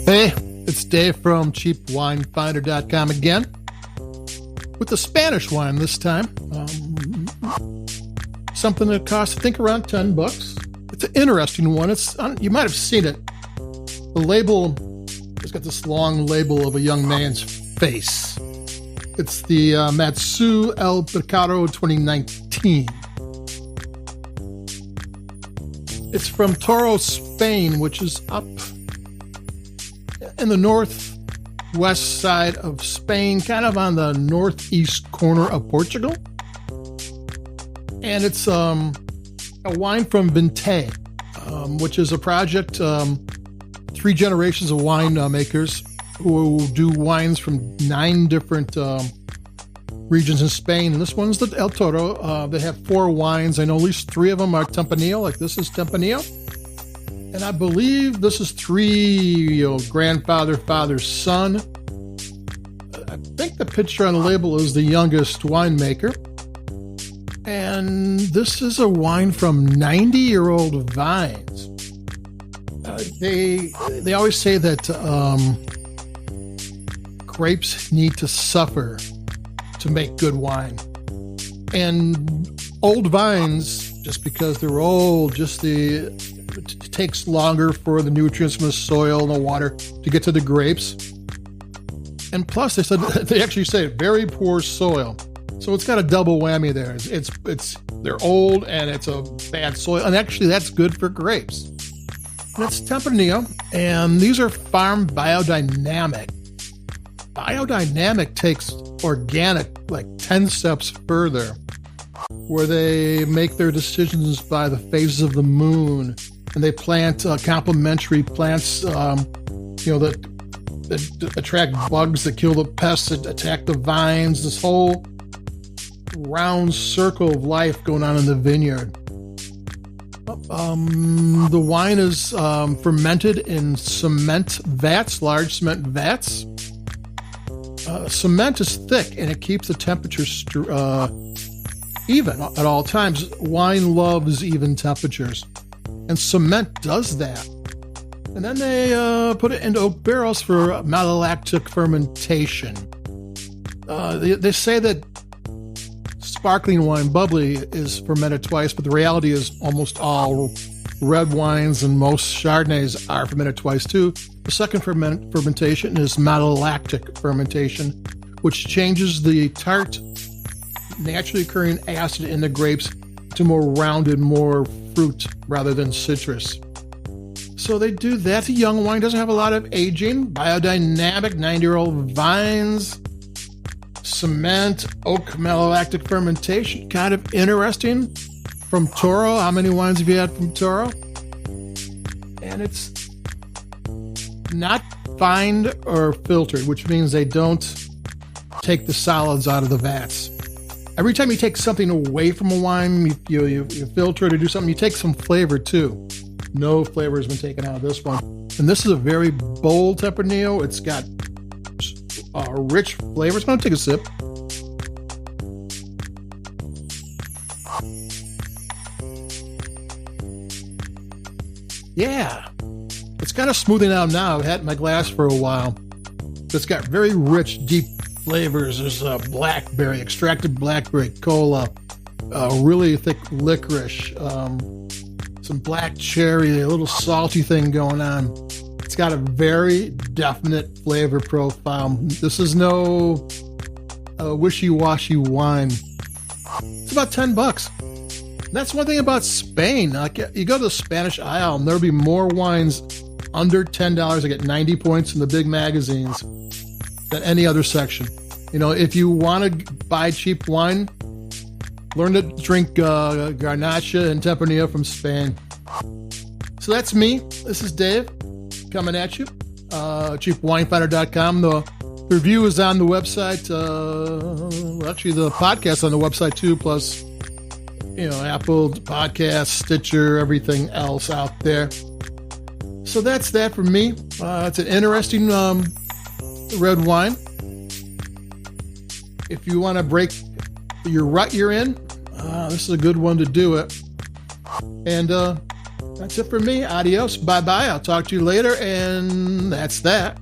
Hey, it's Dave from cheapwinefinder.com again with the Spanish wine this time. Something that costs, I think, around $10. It's an interesting one. You might have seen it. The label has got this long label of a young man's face. It's the Matsu El Picaro 2019. It's from Toro, Spain, which is up in the northwest side of Spain, kind of on the northeast corner of Portugal. And it's a wine from Vintae, which is a project, 3 generations of winemakers who do wines from 9 different regions in Spain. And this one's the El Toro. They have 4 wines. I know at least 3 of them are Tempranillo, like this is Tempranillo. And I believe this is 3 grandfather, father, son. I think the picture on the label is the youngest winemaker. And this is a wine from 90-year-old vines. They always say that grapes need to suffer to make good wine. And old vines, just because they're old, it takes longer for the nutrients from the soil and the water to get to the grapes. And plus, they actually say very poor soil. So it's got a double whammy there. They're old and it's a bad soil. And actually, that's good for grapes. And it's Tempranillo. And these are farm biodynamic. Biodynamic takes organic like 10 steps further, where they make their decisions by the phases of the moon. And they plant complementary plants, that attract bugs that kill the pests that attack the vines. This whole round circle of life going on in the vineyard. The wine is fermented in cement vats, large cement vats. Cement is thick and it keeps the temperature even at all times. Wine loves even temperatures. And cement does that. And then they put it into oak barrels for malolactic fermentation. They say that sparkling wine, Bubbly, is fermented twice, but the reality is almost all red wines and most Chardonnays are fermented twice too. The second fermentation is malolactic fermentation, which changes the tart, naturally occurring acid in the grapes to more rounded, more fruit rather than citrus. So they do that. The young wine doesn't have a lot of aging. Biodynamic, 90-year-old vines, cement, oak, malolactic fermentation. Kind of interesting. From Toro, how many wines have you had from Toro? And it's not fined or filtered, which means they don't take the solids out of the vats. Every time you take something away from a wine, you filter it or do something, you take some flavor too. No flavor has been taken out of this one. And this is a very bold Tempranillo. It's got rich flavors. I'm going to take a sip. Yeah. It's kind of smoothing out now. I've had it in my glass for a while. It's got very rich, deep flavors. There's blackberry, extracted blackberry, cola, really thick licorice, some black cherry, a little salty thing going on. It's got a very definite flavor profile. This is no wishy-washy wine. It's about $10. That's one thing about Spain. Like, you go to the Spanish aisle and there'll be more wines under $10. I get 90 points in the big magazines than any other section. If you want to buy cheap wine, learn to drink Garnacha and Tempranillo from Spain. So that's me. This is Dave coming at you. cheapwinefinder.com. The review is on the website. Actually, the podcast on the website too, plus Apple Podcasts, Stitcher, everything else out there. So that's that for me. It's an interesting red wine. If you want to break your rut you're in, this is a good one to do it. And That's it for me. Adios. Bye-bye. I'll talk to you later. And that's that.